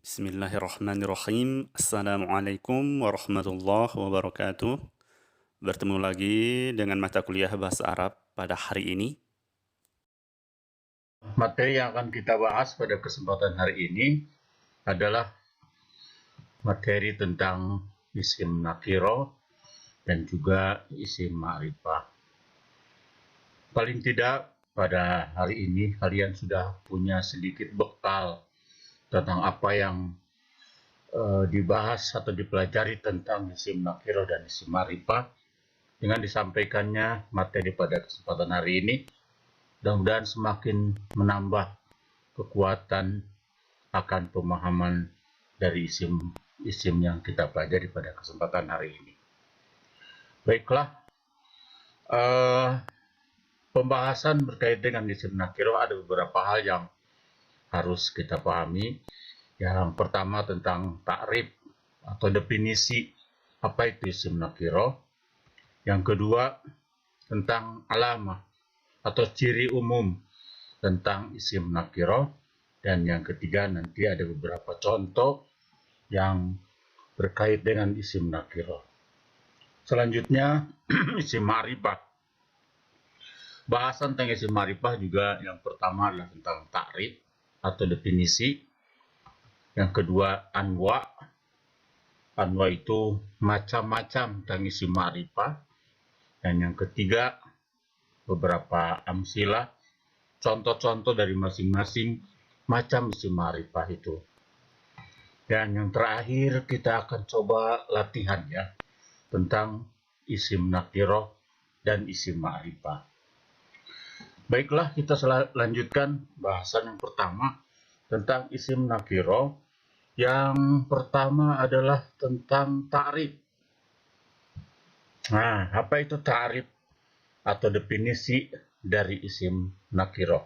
Bismillahirrahmanirrahim. Assalamualaikum warahmatullahi wabarakatuh. Bertemu lagi dengan mata kuliah Bahasa Arab pada hari ini. Materi yang akan kita bahas pada kesempatan hari ini adalah materi tentang isim nakiro dan juga isim ma'rifah. Paling tidak pada hari ini kalian sudah punya sedikit bekal tentang apa yang dibahas atau dipelajari tentang isim nakiro dan isim ma'rifah dengan disampaikannya materi pada kesempatan hari ini. Mudah-mudahan semakin menambah kekuatan akan pemahaman dari isim yang kita pelajari pada kesempatan hari ini. Baiklah, pembahasan berkaitan dengan isim nakiro ada beberapa hal yang harus kita pahami. Yang pertama tentang takrif atau definisi apa itu isim nakiro. Yang kedua tentang alamah atau ciri umum tentang isim nakiro, dan yang ketiga nanti ada beberapa contoh yang berkait dengan isim nakiro. Selanjutnya isim ma'rifah. Bahasan tentang isim ma'rifah juga yang pertama adalah tentang takrif atau definisi. Yang kedua anwa. Anwa itu macam-macam tentang isim ma'rifah. Dan yang ketiga beberapa amsilah, contoh-contoh dari masing-masing macam isim ma'rifah itu. Dan yang terakhir kita akan coba latihan ya tentang isim nakiro dan isim ma'rifah. Baiklah, kita lanjutkan bahasan yang pertama tentang isim nakiro. Yang pertama adalah tentang ta'rif. Nah, apa itu ta'rif atau definisi dari isim nakiro?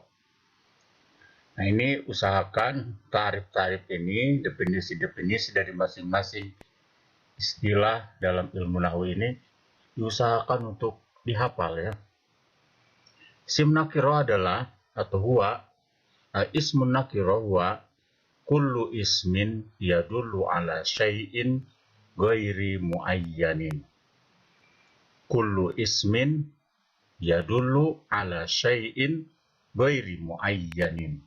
Nah, ini usahakan ta'rif-ta'rif ini, definisi-definisi dari masing-masing istilah dalam ilmu nahwu ini diusahakan untuk dihafal ya. Isim nakiro adalah atau huwa, ismun nakiro huwa kullu ismin yadullu ala syai'in ghairi muayyanin. Kullu ismin yadullu ala syai'in ghairi muayyanin.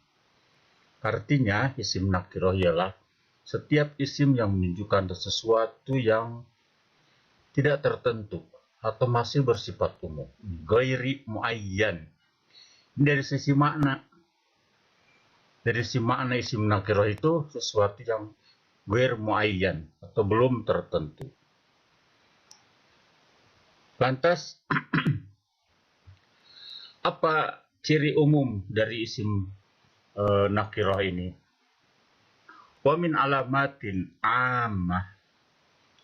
Artinya isim nakiro ialah setiap isim yang menunjukkan sesuatu yang tidak tertentu atau masih bersifat umum. Ghairi muayyan. Dari sisi makna. Dari sisi makna isim nakiro itu sesuatu yang ghair muayyan atau belum tertentu. Lantas apa ciri umum dari isim nakirah ini? Wa min alamatin ammah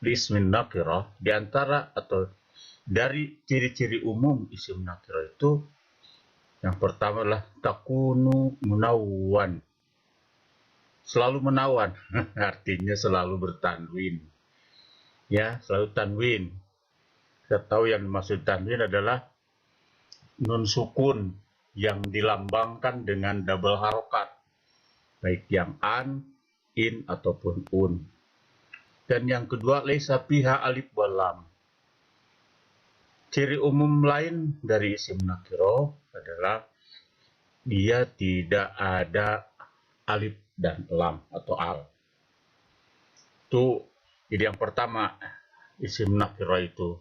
li ismin nakirah, di antara atau dari ciri-ciri umum isim nakirah itu yang pertama adalah takunu munawwan. Selalu menawan, artinya selalu bertanwin. Ya, selalu tanwin. Kita tahu yang dimaksud tanwin adalah nun sukun yang dilambangkan dengan double harokat, baik yang an, in, ataupun un. Dan yang kedua, laisa fiha alif wal lam. Ciri umum lain dari isim nakiro adalah dia tidak ada alif dan lam atau al. Itu jadi yang pertama, isim nakiro itu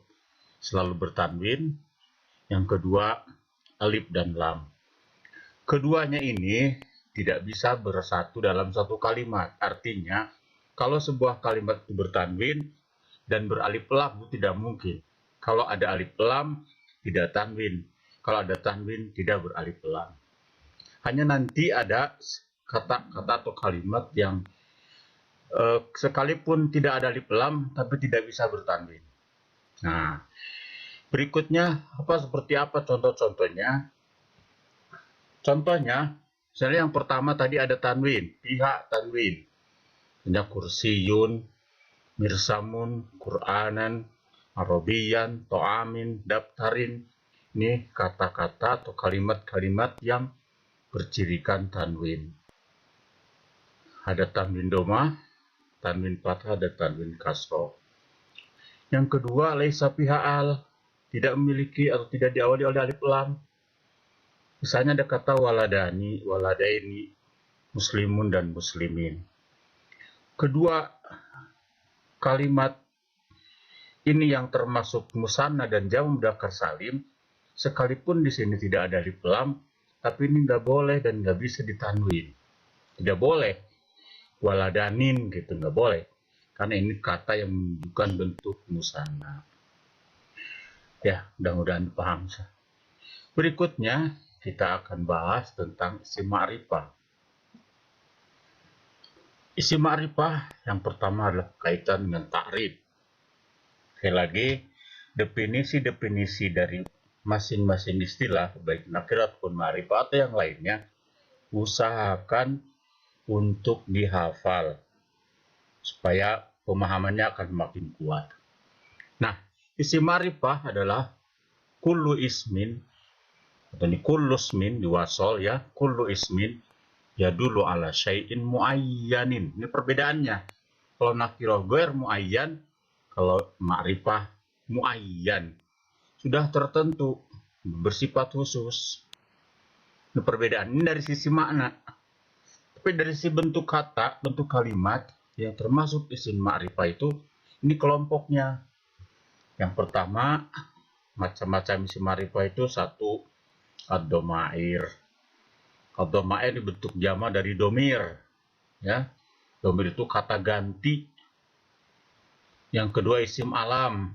selalu bertanwin. Yang kedua, alif dan lam. Keduanya ini tidak bisa bersatu dalam satu kalimat. Artinya, kalau sebuah kalimat itu bertanwin dan beralif lam itu tidak mungkin. Kalau ada alif lam, tidak tanwin. Kalau ada tanwin, tidak beralif lam. Hanya nanti ada kata-kata atau kalimat yang sekalipun tidak ada alif lam, tapi tidak bisa bertanwin. Nah, berikutnya seperti apa contoh-contohnya? Contohnya, misalnya yang pertama tadi ada tanwin, pihak tanwin. Ada kursiyun, mirsamun, qur'anan, arabiyan, to'amin, daftarin. Ini kata-kata atau kalimat-kalimat yang bercirikan tanwin. Ada tanwin doma, tanwin fathah, dan tanwin kasroh. Yang kedua, laisa fiha al, tidak memiliki atau tidak diawali oleh alif lam. Misalnya ada kata waladani, waladaini, muslimun dan muslimin. Kedua, kalimat ini yang termasuk musanna dan jamak mudzakkar salim, sekalipun di sini tidak ada alif lam, tapi ini nggak boleh dan nggak bisa ditanwin. Tidak boleh waladanin gitu, nggak boleh, karena ini kata yang menunjukkan bentuk musanna. Ya, mudah-mudahan paham. Berikutnya kita akan bahas tentang isim ma'rifah. Isim ma'rifah yang pertama adalah kaitan dengan ta'rif. Sekali lagi, definisi-definisi dari masing-masing istilah, baik nakirah ataupun ma'rifah atau yang lainnya, usahakan untuk dihafal supaya pemahamannya akan makin kuat. Nah, isim ma'rifah adalah kullu ismin, atau ini kullu ismin diwasol ya, kullu ismin yadullu ala syai'in muayyanin. Ini perbedaannya. Kalau nakirah ghair muayyan, kalau ma'rifah muayyan, sudah tertentu, bersifat khusus. Ini perbedaan. Ini dari sisi makna. Tapi dari sisi bentuk kata, bentuk kalimat, yang termasuk isim ma'rifah itu, ini kelompoknya. Yang pertama, macam-macam isim ma'rifah itu satu, ad-domair. Ad-domair dibentuk jamak dari domir. Ya, domir itu kata ganti. Yang kedua, isim alam.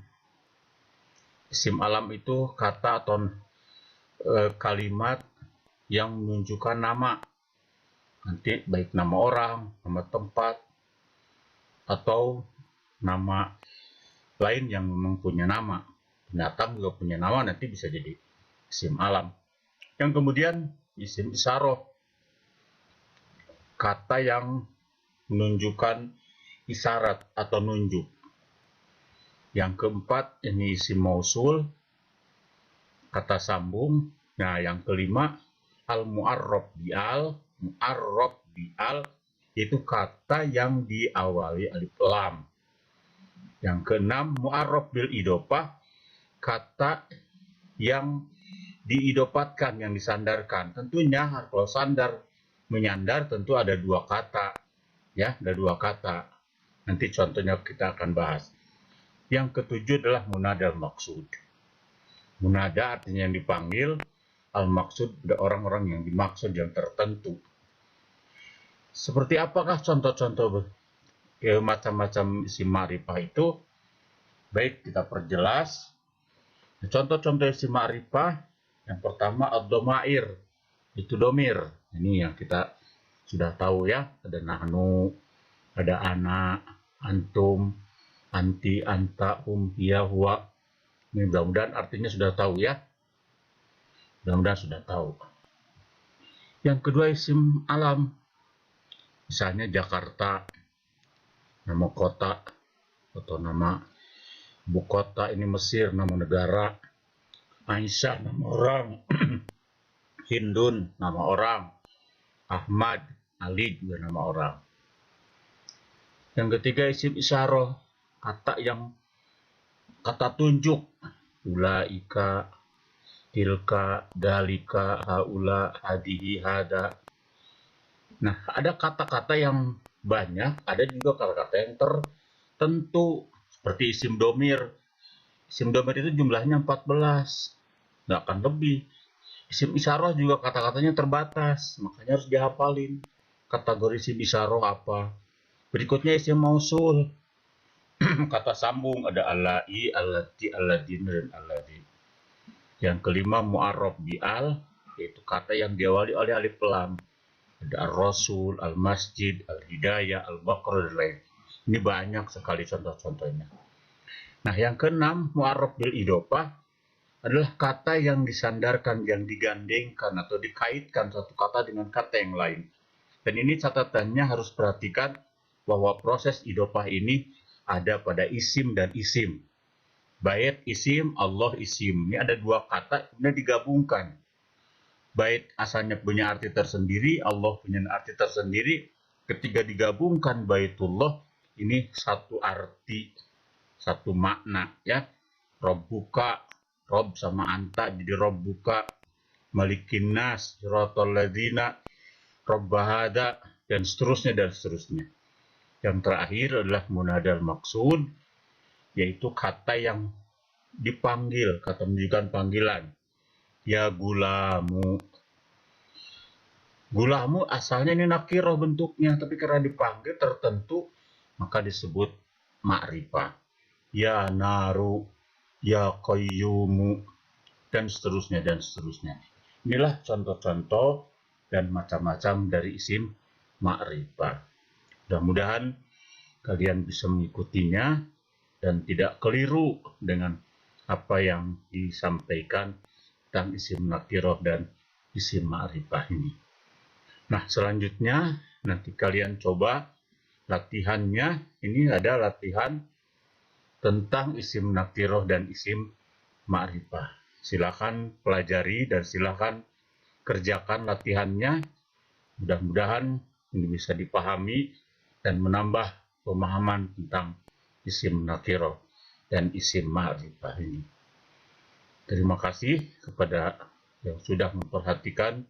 Isim alam itu kata atau kalimat yang menunjukkan nama. Nanti baik nama orang, nama tempat, atau nama lain yang memang punya nama. Binatang juga punya nama, nanti bisa jadi isim alam. Yang kemudian isim isyarah, kata yang menunjukkan isyarat atau nunjuk. Yang keempat ini isim mausul, kata sambung. Nah, yang kelima al-mu'arrab bi'al, mu'arrab bi'al itu kata yang diawali alif lam. Yang keenam mu'arrab bil idopah, kata yang diidopatkan, yang disandarkan. Tentunya kalau sandar menyandar tentu ada dua kata, ya, ada dua kata. Nanti contohnya kita akan bahas. Yang ketujuh adalah munada al-maksud. Munada artinya yang dipanggil, al-maksud ada orang-orang yang dimaksud, yang tertentu. Seperti apakah contoh-contoh macam-macam isim ma'rifah itu? Baik, kita perjelas. Contoh-contoh isim ma'rifah, yang pertama ad-domair, itu domir. Ini yang kita sudah tahu ya, ada nahnu, ada ana, antum, anti, anta, hiya, huwa. Ini mudah-mudahan artinya sudah tahu ya. Mudah-mudahan sudah tahu. Yang kedua isim alam. Misalnya Jakarta, nama kota, atau nama ibu kota, ini Mesir, nama negara. Aisyah, nama orang. Hindun, nama orang. Ahmad, Ali juga nama orang. Yang ketiga isim isyarah, kata tunjuk. Ulaika, tilka, dalika, haula, hadihi, hada. Nah, ada kata-kata yang banyak, ada juga kata-kata yang tertentu, seperti isim domir. Isim domir itu jumlahnya 14, nggak akan lebih. Isim isyarah juga kata-katanya terbatas, makanya harus dihafalin. Kategori isim isyarah apa? Berikutnya isim mausul. Kata sambung ada alai, allati, alladin, dan alladin. Yang kelima mu'arrab bi'al, yaitu kata yang diawali oleh alif lam. Ada ar-rasul, al-masjid, al-hidayah, al-baqarah, dan lain. Ini banyak sekali contoh-contohnya. Nah, yang keenam, mu'arrab bil idopah adalah kata yang disandarkan, yang digandengkan atau dikaitkan satu kata dengan kata yang lain. Dan ini catatannya harus perhatikan bahwa proses idopah ini ada pada isim dan isim. Bait isim, Allah isim. Ini ada dua kata, kemudian digabungkan. Bait asalnya punya arti tersendiri, Allah punya arti tersendiri, ketika digabungkan Baitullah, ini satu arti, satu makna ya. Robbuka, Rob sama anta jadi Robbuka, Malikin Nas, Siratal Ladzina, Robbahada, dan seterusnya dan seterusnya. Yang terakhir adalah munadal maksud, yaitu kata yang dipanggil, kata menunjukkan panggilan. Ya gulamu. Gulamu asalnya ini nakirah bentuknya, tapi karena dipanggil tertentu, maka disebut ma'rifah. Ya naru, ya qayyumu, dan seterusnya dan seterusnya. Inilah contoh-contoh dan macam-macam dari isim ma'rifah. Mudah-mudahan kalian bisa mengikutinya dan tidak keliru dengan apa yang disampaikan tentang isim nakirah dan isim ma'rifah ini. Nah, selanjutnya nanti kalian coba latihannya. Ini ada latihan tentang isim nakirah dan isim ma'rifah. Silakan pelajari dan silakan kerjakan latihannya. Mudah-mudahan ini bisa dipahami dan menambah pemahaman tentang isim nakirah dan isim ma'rifah ini. Terima kasih kepada yang sudah memperhatikan